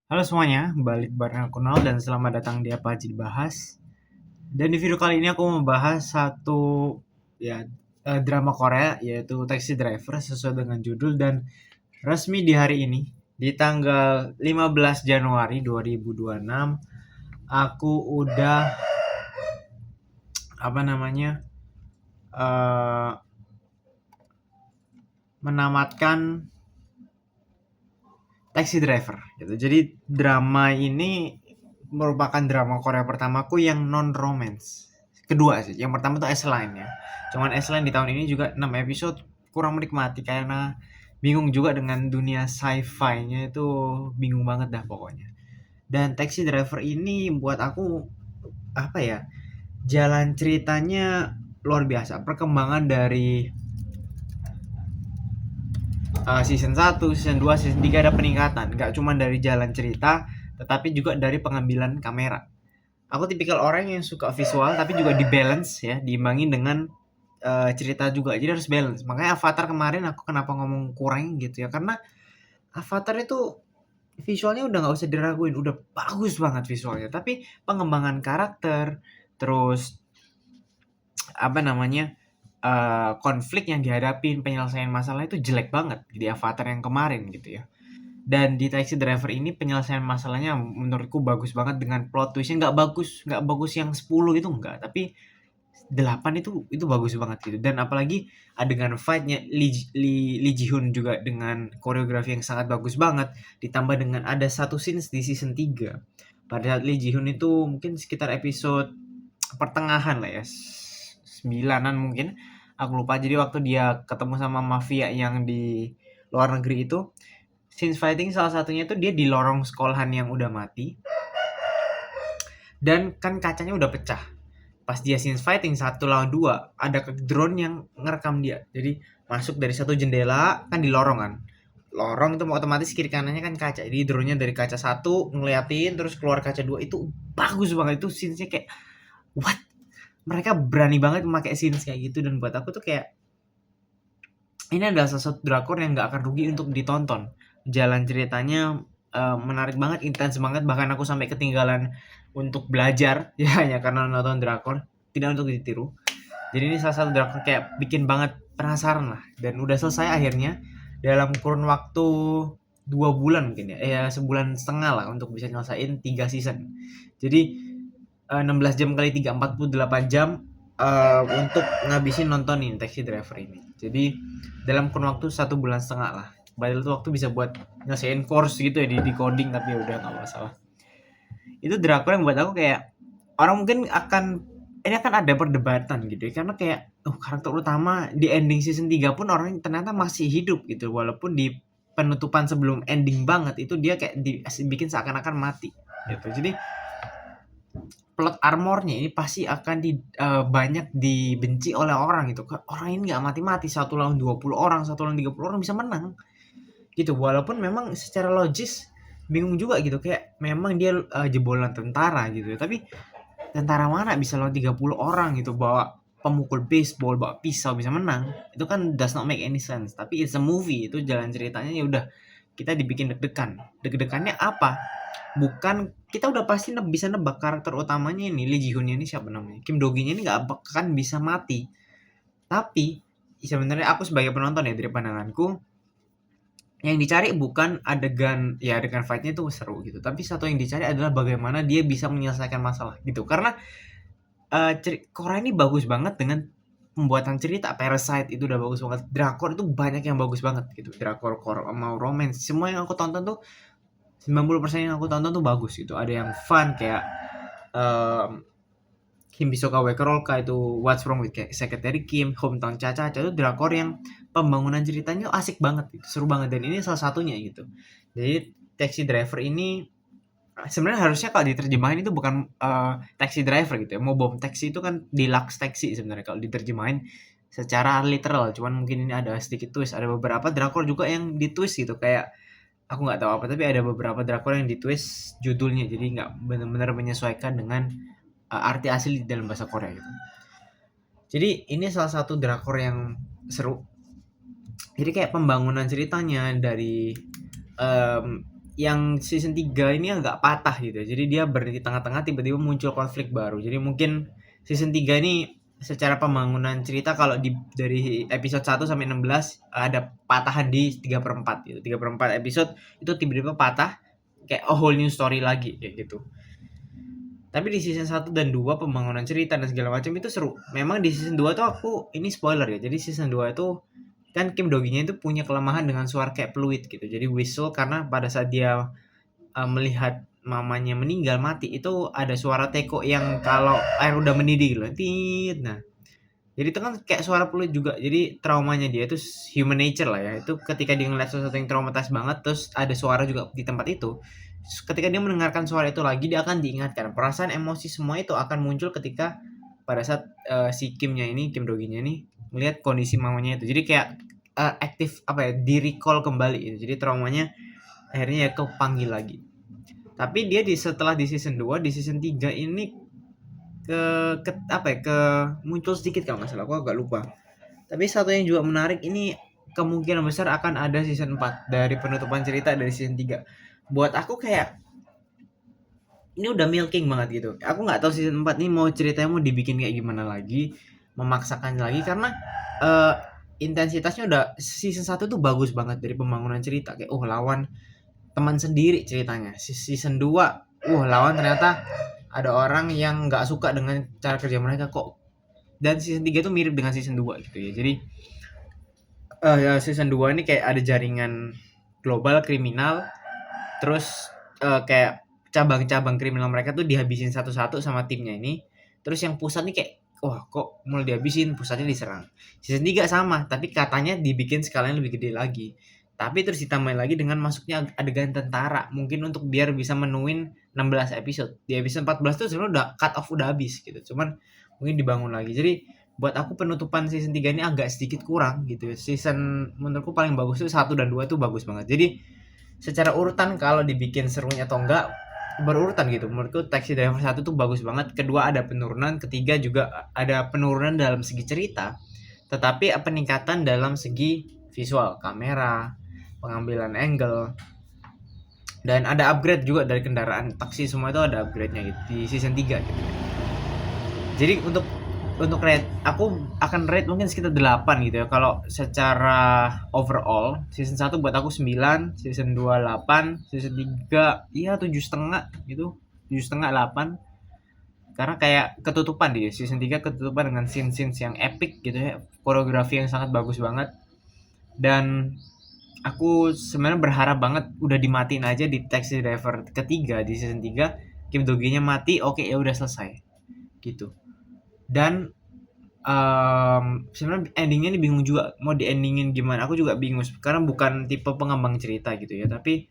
Halo semuanya, balik bareng aku Nol dan selamat datang di Apa Aja Dibahas. Dan di video kali ini aku membahas satu ya drama Korea yaitu Taxi Driver sesuai dengan judul dan resmi di hari ini di tanggal 15 Januari 2026 aku udah apa namanya eh, menamatkan Taxi Driver gitu. Jadi drama ini merupakan drama Korea pertamaku yang non romance. Kedua sih. Yang pertama tuh S-Line ya. Cuman S-Line di tahun ini juga 6 episode kurang menikmati karena bingung juga dengan dunia sci-fi-nya itu bingung banget dah pokoknya. Dan Taxi Driver ini buat aku apa ya? Jalan ceritanya luar biasa. Perkembangan dari season 1, season 2, season 3 ada peningkatan. Nggak cuma dari jalan cerita, tetapi juga dari pengambilan kamera. Aku tipikal orang yang suka visual, tapi juga di balance ya, diimbangi dengan cerita juga. Jadi harus balance. Makanya Avatar kemarin aku kenapa ngomong kurang gitu ya, karena Avatar itu visualnya udah nggak usah diraguin, udah bagus banget visualnya. Tapi pengembangan karakter, terus apa namanya konflik yang dihadapin, penyelesaian masalah itu jelek banget di Avatar yang kemarin gitu ya. Dan di Taxi Driver ini penyelesaian masalahnya menurutku bagus banget dengan plot twistnya nggak bagus yang 10 itu enggak, tapi 8 itu bagus banget gitu. Dan apalagi adegan fightnya Lee Ji Hoon juga dengan koreografi yang sangat bagus banget, ditambah dengan ada satu scenes di season 3 pada saat Lee Ji Hoon itu mungkin sekitar episode pertengahan lah ya, sembilanan mungkin aku lupa. Jadi waktu dia ketemu sama mafia yang di luar negeri itu, scene fighting salah satunya itu dia di lorong sekolahan yang udah mati dan kan kacanya udah pecah. Pas dia scene fighting satu lawan dua, ada drone yang ngerekam dia. Jadi masuk dari satu jendela kan di lorong kan. Lorong itu otomatis kiri kanannya kan kaca. Jadi drone-nya dari kaca satu ngeliatin terus keluar kaca dua, itu bagus banget. Itu scene-nya kayak what? Mereka berani banget memakai scenes kayak gitu, dan buat aku tuh kayak ini adalah salah satu drakor yang nggak akan rugi untuk ditonton. Jalan ceritanya menarik banget, intens banget, bahkan aku sampai ketinggalan untuk belajar ya hanya karena nonton drakor, tidak untuk ditiru. Jadi ini salah satu drakor kayak bikin banget penasaran lah, dan udah selesai akhirnya dalam kurun waktu 2 bulan mungkin ya, sebulan setengah lah untuk bisa nyelesain 3 season. Jadi 16 jam kali 3, 48 jam untuk ngabisin nontonin Taxi Driver ini. Jadi dalam kurun waktu 1 bulan setengah lah. Padahal itu waktu bisa buat nyelesain course gitu ya di coding, tapi udah nggak masalah. Itu drakor yang buat aku kayak orang mungkin akan ini akan ada perdebatan gitu ya, karena kayak karakter utama di ending season 3 pun orang ternyata masih hidup gitu, walaupun di penutupan sebelum ending banget itu dia kayak dibikin seakan-akan mati gitu. Jadi plot armornya ini pasti akan banyak dibenci oleh orang gitu. Orang ini nggak mati-mati, satu lawan 20 orang, satu lawan 30 orang bisa menang gitu. Walaupun memang secara logis bingung juga gitu, kayak memang dia jebolan tentara gitu. Tapi tentara mana bisa lawan 30 orang gitu, bawa pemukul baseball, bawa pisau bisa menang. Itu kan does not make any sense. Tapi it's a movie, itu jalan ceritanya, ya udah kita dibikin deg-degan. Deg-degannya apa? Bukan, kita udah pasti bisa nebak karakter utamanya ini, Lee Ji Hoon ini siapa namanya, Kim Do Gi ini nggak akan bisa mati. Tapi sebenarnya aku sebagai penonton ya, dari pandanganku yang dicari bukan adegan, ya adegan fightnya itu seru gitu, tapi satu yang dicari adalah bagaimana dia bisa menyelesaikan masalah gitu. Karena Korea ini bagus banget dengan pembuatan cerita. Parasite itu udah bagus banget, drakor itu banyak yang bagus banget gitu, drakor mau romance, semua yang aku tonton tuh 90% yang aku tonton tuh bagus gitu. Ada yang fun kayak um, Kim Bisoka Wekerolka itu What's Wrong with Secretary Kim, Hometown Cha-Cha itu drakor yang pembangunan ceritanya asik banget gitu, seru banget, dan ini salah satunya gitu. Jadi Taxi Driver ini sebenarnya harusnya kalau diterjemahin itu bukan taxi driver gitu ya. Mau bom taxi itu kan deluxe taxi sebenarnya kalau diterjemahin secara literal. Cuman mungkin ini ada sedikit twist. Ada beberapa drakor juga yang ditwist gitu, kayak aku nggak tahu apa, tapi ada beberapa drakor yang ditwist judulnya, jadi nggak benar-benar menyesuaikan dengan arti asli dalam bahasa Korea gitu. Jadi ini salah satu drakor yang seru. Jadi kayak pembangunan ceritanya dari um, yang season 3 ini agak patah gitu. Jadi dia berhenti tengah-tengah, tiba-tiba muncul konflik baru. Jadi mungkin season 3 ini secara pembangunan cerita kalau dari episode 1 sampai 16 ada patahan di 3/4 gitu. 3/4 episode itu tiba-tiba patah kayak a whole new story lagi kayak gitu. Tapi di season 1 dan 2 pembangunan cerita dan segala macam itu seru. Memang di season 2 tuh ini spoiler ya. Jadi season 2 itu kan Kim Do-ginya itu punya kelemahan dengan suara kayak peluit gitu. Jadi whistle karena pada saat dia melihat mamanya meninggal mati itu ada suara teko yang kalau air udah mendidih gitu. Tit. Nah, jadi itu kan kayak suara peluit juga. Jadi traumanya dia itu human nature lah ya. Itu ketika dia ngeliat sesuatu yang traumatis banget terus ada suara juga di tempat itu. Ketika dia mendengarkan suara itu lagi dia akan diingatkan. Perasaan emosi semua itu akan muncul ketika pada saat si Kimnya ini, Kim Do-ginya ini melihat kondisi mamanya itu. Jadi kayak aktif apa ya, di recall kembali gitu. Jadi traumanya akhirnya ya kepanggil lagi. Tapi dia setelah di season 2, di season 3 ini ke muncul sedikit kalau nggak salah, aku agak lupa. Tapi satu yang juga menarik ini kemungkinan besar akan ada season 4 dari penutupan cerita dari season 3. Buat aku kayak ini udah milking banget gitu. Aku nggak tahu season 4 nih mau ceritanya mau dibikin kayak gimana lagi, memaksakan lagi karena intensitasnya udah season 1 tuh bagus banget dari pembangunan cerita kayak lawan teman sendiri ceritanya. Season 2 lawan ternyata ada orang yang nggak suka dengan cara kerja mereka kok. Dan season 3 tuh mirip dengan season 2 gitu ya. Jadi season 2 ini kayak ada jaringan global kriminal, terus kayak cabang-cabang kriminal mereka tuh dihabisin satu-satu sama timnya ini. Terus yang pusat nih kayak kok mulai dihabisin, pusatnya diserang. Season 3 sama, tapi katanya dibikin skalanya lebih gede lagi. Tapi terus ditambahin lagi dengan masuknya adegan tentara, mungkin untuk biar bisa menuin 16 episode. Di episode 14 tuh sebenarnya udah cut off, udah habis gitu. Cuman mungkin dibangun lagi. Jadi buat aku penutupan season 3 ini agak sedikit kurang gitu. Season menurutku paling bagus tuh 1 dan 2 tuh bagus banget. Jadi secara urutan kalau dibikin serunya atau enggak berurutan gitu. Menurutku Taxi Driver 1 tuh bagus banget. Kedua ada penurunan, ketiga juga ada penurunan dalam segi cerita. Tetapi peningkatan dalam segi visual, kamera, pengambilan angle, dan ada upgrade juga dari kendaraan taksi, semua itu ada upgrade-nya gitu di season 3 gitu. Jadi untuk rate aku akan rate mungkin sekitar 8 gitu ya. Kalau secara overall season 1 buat aku 9, season 2 8, season 3 ya 7,5 gitu. 7,5 8. Karena kayak ketutupan di season 3 ketutupan dengan scene-scenes yang epic gitu ya. Koreografi yang sangat bagus banget. Dan aku sebenarnya berharap banget udah dimatiin aja di Taxi Driver ketiga di season 3. Kim Do-ginya mati, oke ya udah selesai gitu. Dan sebenarnya endingnya ini bingung juga mau di endingin gimana, aku juga bingung karena bukan tipe pengembang cerita gitu ya. Tapi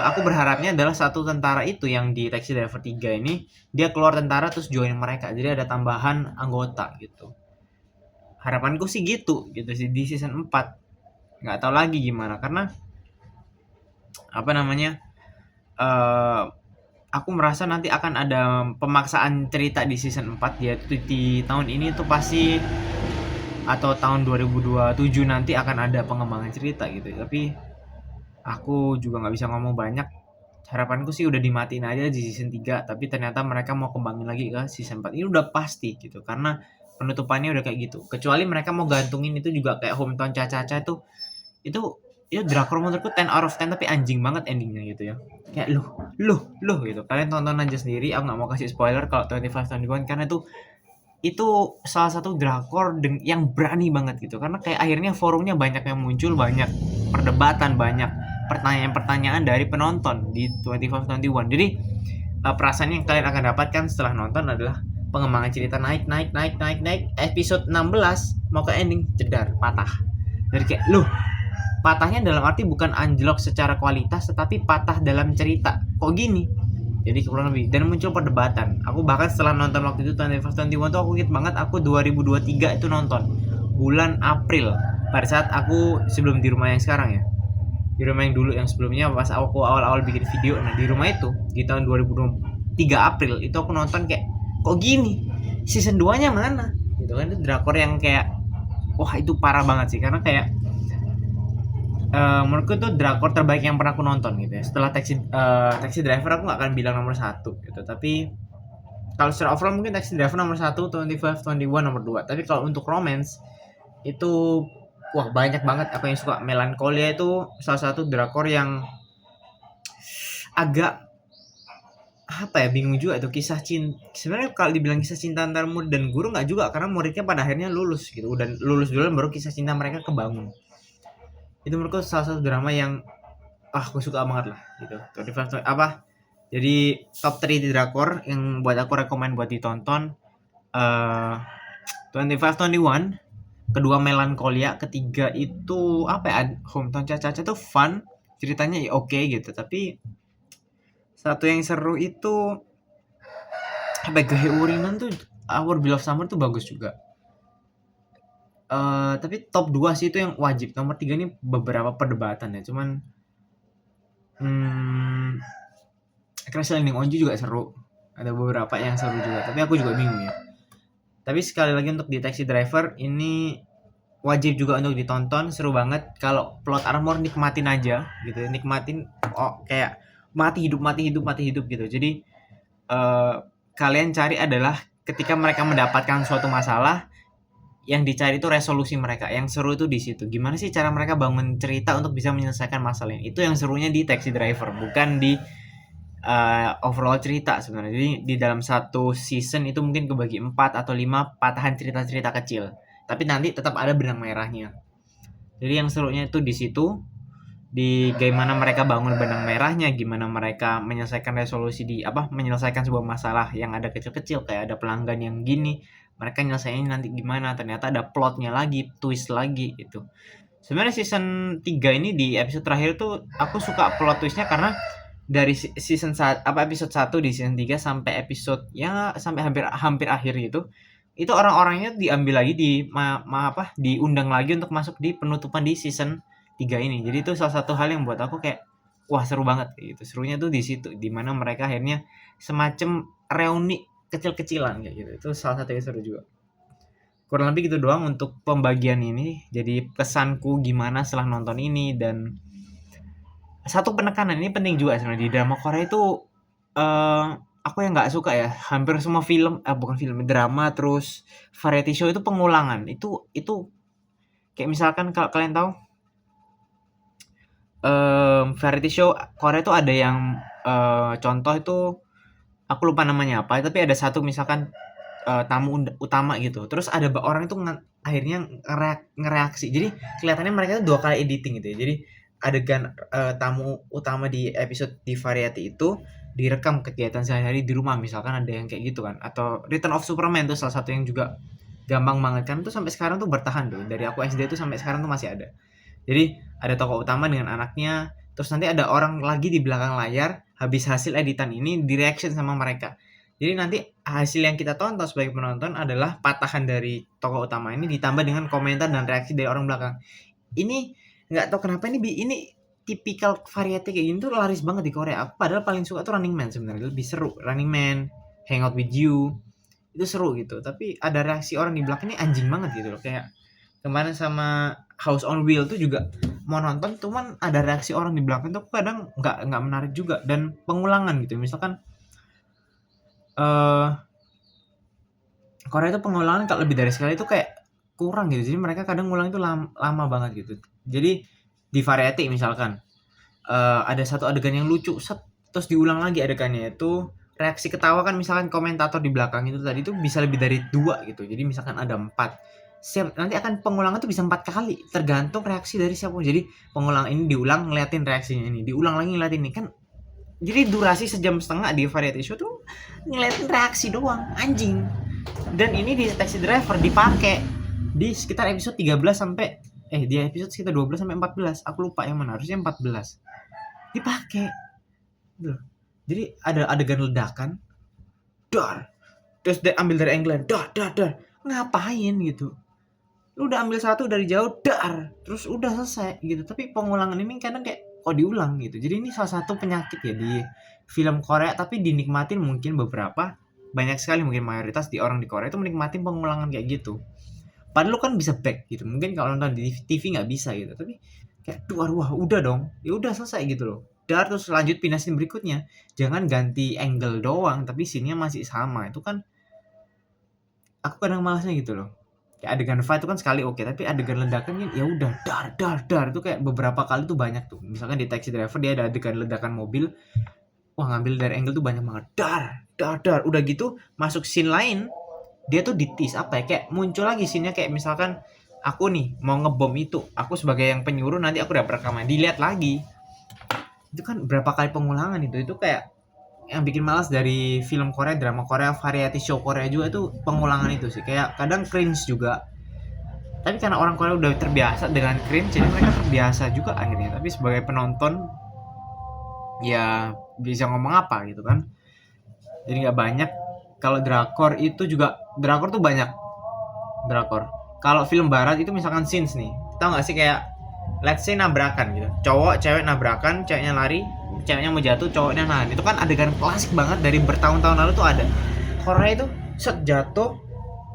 aku berharapnya adalah satu tentara itu yang di Taxi Driver 3 ini dia keluar tentara terus join mereka, jadi ada tambahan anggota gitu. Harapanku sih gitu sih di season 4. Nggak tahu lagi gimana karena apa namanya aku merasa nanti akan ada pemaksaan cerita di season 4 ya di tahun ini tuh pasti, atau tahun 2027 nanti akan ada pengembangan cerita gitu. Tapi aku juga nggak bisa ngomong banyak. Harapanku sih udah dimatiin aja di season 3, tapi ternyata mereka mau kembangin lagi ke season 4. Ini udah pasti gitu karena penutupannya udah kayak gitu. Kecuali mereka mau gantungin itu juga kayak Hometown Cha-Cha-Cha itu ya drakor menurutku 10 out of 10 tapi anjing banget endingnya gitu ya. Kayak loh gitu. Kalian tonton aja sendiri, aku nggak mau kasih spoiler kalau 25/21 karena itu salah satu drakor yang berani banget gitu. Karena kayak akhirnya forumnya banyak yang muncul, banyak perdebatan, banyak pertanyaan-pertanyaan dari penonton di 25/21. Jadi perasaan yang kalian akan dapatkan setelah nonton adalah pengembangan cerita naik episode 16 mau ke ending jedar patah. Jadi kayak patahnya dalam arti bukan anjlok secara kualitas tetapi patah dalam cerita. Kok gini? Jadi kurang lebih. Dan muncul perdebatan. Aku bahkan setelah nonton waktu itu 25/21 tuh aku inget banget aku 2023 itu nonton bulan April pada saat aku sebelum di rumah yang sekarang ya. Di rumah yang dulu yang sebelumnya pas aku awal-awal bikin video. Nah, di rumah itu di tahun 2023 April itu aku nonton kayak kok gini? Season 2-nya mana? Gitu kan, itu drakor yang kayak wah itu parah banget sih karena kayak menurutku itu drakor terbaik yang pernah aku nonton gitu ya. Setelah Taxi Driver aku nggak akan bilang nomor satu gitu, tapi kalau secara overall mungkin Taxi Driver nomor satu, 25, 21 nomor dua. Tapi kalau untuk romance itu wah banyak banget aku yang suka. Melancholia itu salah satu drakor yang agak apa ya, bingung juga itu kisah cinta. Sebenarnya kalau dibilang kisah cinta antar murid dan guru nggak juga, karena muridnya pada akhirnya lulus gitu, dan lulus dulu baru kisah cinta mereka kebangun. Itu menurutku salah satu drama yang aku suka banget lah gitu. 25 apa? Jadi top 3 di drakor yang buat aku rekomend buat ditonton, 25, 21, kedua Melancholia, ketiga itu apa ya, Hometown Cha-Cha tuh fun, ceritanya ya oke gitu, tapi satu yang seru itu apa ya, Geheurinan tuh, Our Beloved Summer tuh bagus juga. Tapi top 2 sih itu yang wajib. Nomor 3 ini beberapa perdebatan ya, cuman Crash Landing on You juga seru. Ada beberapa yang seru juga, tapi aku juga bingung ya. Tapi sekali lagi untuk di Taxi Driver ini wajib juga untuk ditonton, seru banget. Kalau plot armor nikmatin aja gitu, nikmatin kayak mati hidup gitu. Jadi kalian cari adalah ketika mereka mendapatkan suatu masalah, yang dicari itu resolusi mereka. Yang seru itu di situ. Gimana sih cara mereka bangun cerita untuk bisa menyelesaikan masalah ini? Itu yang serunya di Taxi Driver, bukan di overall cerita sebenarnya. Jadi di dalam satu season itu mungkin kebagi 4 atau 5 patahan cerita-cerita kecil. Tapi nanti tetap ada benang merahnya. Jadi yang serunya itu di situ, di gimana mereka bangun benang merahnya, gimana mereka menyelesaikan resolusi menyelesaikan sebuah masalah yang ada kecil-kecil, kayak ada pelanggan yang gini, mereka nyelesainnya nanti gimana, ternyata ada plotnya lagi, twist lagi gitu. Sebenarnya season 3 ini di episode terakhir tuh aku suka plot twistnya, karena dari episode 1 di season 3 sampai episode ya sampai hampir akhir gitu. Itu orang-orangnya diambil lagi diundang lagi untuk masuk di penutupan di season 3 ini. Jadi itu salah satu hal yang buat aku kayak wah seru banget gitu. Serunya tuh di situ, di mana mereka akhirnya semacam reuni kecil-kecilan kayak gitu. Itu salah satu yang seru juga. Kurang lebih gitu doang untuk pembagian ini. Jadi pesanku gimana setelah nonton ini, dan satu penekanan ini penting juga sebenarnya di drama Korea itu. Aku yang nggak suka ya, hampir semua film, bukan film, drama terus variety show itu pengulangan. Itu kayak misalkan kalau kalian tahu, variety show Korea itu ada yang contoh itu aku lupa namanya apa, tapi ada satu misalkan tamu utama gitu. Terus ada orang itu akhirnya ngereaksi. Jadi kelihatannya mereka itu 2 kali editing gitu ya. Jadi adegan tamu utama di episode di variety itu direkam kegiatan sehari-hari di rumah, misalkan ada yang kayak gitu kan. Atau Return of Superman tuh salah satu yang juga gampang banget kan, tuh sampai sekarang tuh bertahan tuh. Dari aku SD tuh sampai sekarang tuh masih ada. Jadi ada tokoh utama dengan anaknya, terus nanti ada orang lagi di belakang layar habis hasil editan ini di reaction sama mereka. Jadi nanti hasil yang kita tonton sebagai penonton adalah patahan dari tokoh utama ini ditambah dengan komentar dan reaksi dari orang belakang. Ini nggak tahu kenapa ini tipikal variety kayak gini tuh laris banget di Korea. Aku padahal paling suka tuh Running Man sebenarnya, lebih seru. Running Man, Hangout with You, itu seru gitu. Tapi ada reaksi orang di belakang ini anjing banget gitu loh. Kayak kemarin sama House on Wheel tuh juga mau nonton, cuman ada reaksi orang di belakang tuh kadang nggak menarik juga, dan pengulangan gitu. Misalkan Korea itu pengulangan kalau lebih dari sekali itu kayak kurang gitu. Jadi mereka kadang ngulang itu lama banget gitu. Jadi di variety misalkan ada satu adegan yang lucu, terus diulang lagi adegannya, itu reaksi ketawa kan, misalkan komentator di belakang itu tadi itu bisa lebih dari 2 gitu. Jadi misalkan ada 4, nanti akan pengulangan tuh bisa 4 kali, tergantung reaksi dari siapa. Jadi pengulang ini diulang ngeliatin reaksinya ini, diulang lagi ngeliatin ini kan. Jadi durasi 1,5 jam di variety show tuh ngeliatin reaksi doang, anjing. Dan ini di Taxi Driver dipakai di sekitar episode 13 sampai di episode sekitar 12 sampai 14. Aku lupa yang mana, harusnya 14. Dipakai. Jadi ada adegan ledakan, dar. Terus dia ambil dari angle, dar. Ngapain gitu? Lu udah ambil satu dari jauh, dar. Terus udah selesai gitu. Tapi pengulangan ini kadang kayak kok diulang gitu. Jadi ini salah satu penyakit ya di film Korea, tapi dinikmatin mungkin beberapa, banyak sekali mungkin mayoritas di orang di Korea itu menikmatin pengulangan kayak gitu. Padahal lu kan bisa back gitu. Mungkin kalau nonton di TV nggak bisa gitu. Tapi kayak wah udah dong, ya udah selesai gitu loh. Dar terus lanjut pindah scene berikutnya, jangan ganti angle doang tapi scene-nya masih sama. Itu kan aku kadang malasnya gitu loh. Kayak adegan fight itu kan sekali oke, tapi adegan ledakan kan ya udah dar itu kayak beberapa kali tuh banyak tuh. Misalkan di Taxi Driver dia ada adegan ledakan mobil, wah ngambil dari angle tuh banyak banget, dar. Udah gitu masuk scene lain, dia tuh ditis apa ya, kayak muncul lagi scene-nya, kayak misalkan aku nih mau ngebom itu, aku sebagai yang penyuruh nanti aku dapat rekaman, dilihat lagi. Itu kan berapa kali pengulangan itu kayak yang bikin malas dari film Korea, drama Korea, variety show Korea juga itu pengulangan itu sih. Kayak kadang cringe juga. Tapi karena orang Korea udah terbiasa dengan cringe, jadi mereka terbiasa juga akhirnya. Tapi sebagai penonton, ya bisa ngomong apa gitu kan. Jadi nggak banyak. Kalau drakor itu juga, drakor tuh banyak drakor. Kalau film barat itu misalkan scenes nih, tau nggak sih kayak let's say nabrakan gitu, cowok cewek nabrakan, ceweknya lari, ceweknya mau jatuh, cowoknya nahan. Itu kan adegan klasik banget dari bertahun-tahun lalu tuh ada. Korea itu set jatuh,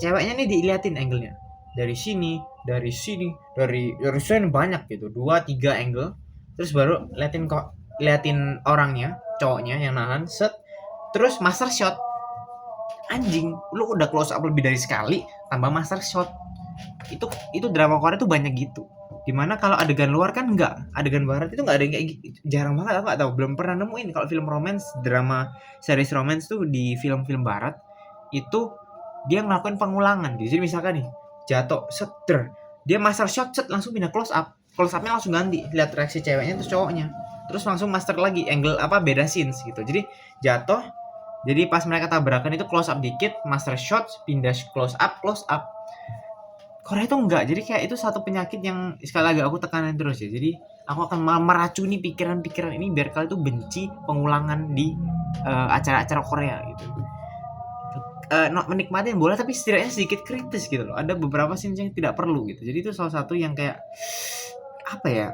ceweknya nih diliatin angle-nya dari sini, dari sini banyak gitu, 2 3 angle, terus baru liatin orangnya, cowoknya yang nahan, set, terus master shot. Anjing, lu udah close up lebih dari sekali tambah master shot. Itu drama Korea tuh banyak gitu, dimana kalau adegan luar kan enggak, adegan barat itu enggak ada yang kayak gitu, jarang banget. Aku nggak tahu, belum pernah nemuin kalau film romance, drama series romance tuh di film-film barat itu dia ngelakuin pengulangan gitu. Jadi misalkan nih jatuh seter, dia master shot set langsung pindah close upnya langsung ganti, lihat reaksi ceweknya terus cowoknya, terus langsung master lagi angle apa beda scenes gitu. Jadi jatuh, jadi pas mereka tabrakan itu close up dikit, master shot, pindah close up. Korea itu enggak, jadi kayak itu satu penyakit yang sekali lagi aku tekanin terus ya. Jadi aku akan meracuni pikiran-pikiran ini biar kalian tuh benci pengulangan di acara-acara Korea gitu. Menikmati bola tapi setidaknya sedikit kritis gitu loh. Ada beberapa scene yang tidak perlu gitu. Jadi itu salah satu yang kayak apa ya,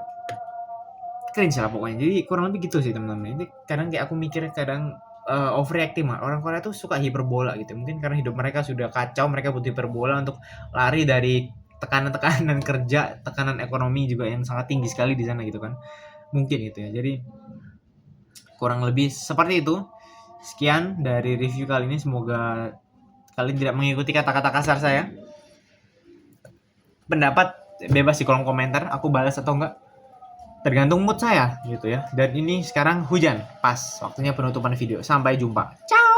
cringe lah pokoknya. Jadi kurang lebih gitu sih teman-teman. Ini kadang kayak aku mikir kadang overreacting mah. Orang Korea tuh suka hiperbola gitu. Mungkin karena hidup mereka sudah kacau, mereka butuh hiperbola untuk lari dari tekanan-tekanan kerja, tekanan ekonomi juga yang sangat tinggi sekali di sana gitu kan. Mungkin itu ya. Jadi kurang lebih seperti itu. Sekian dari review kali ini, semoga kalian tidak mengikuti kata-kata kasar saya. Pendapat bebas di kolom komentar, aku balas atau enggak tergantung mood saya gitu ya. Dan ini sekarang hujan, pas waktunya penutupan video. Sampai jumpa, ciao.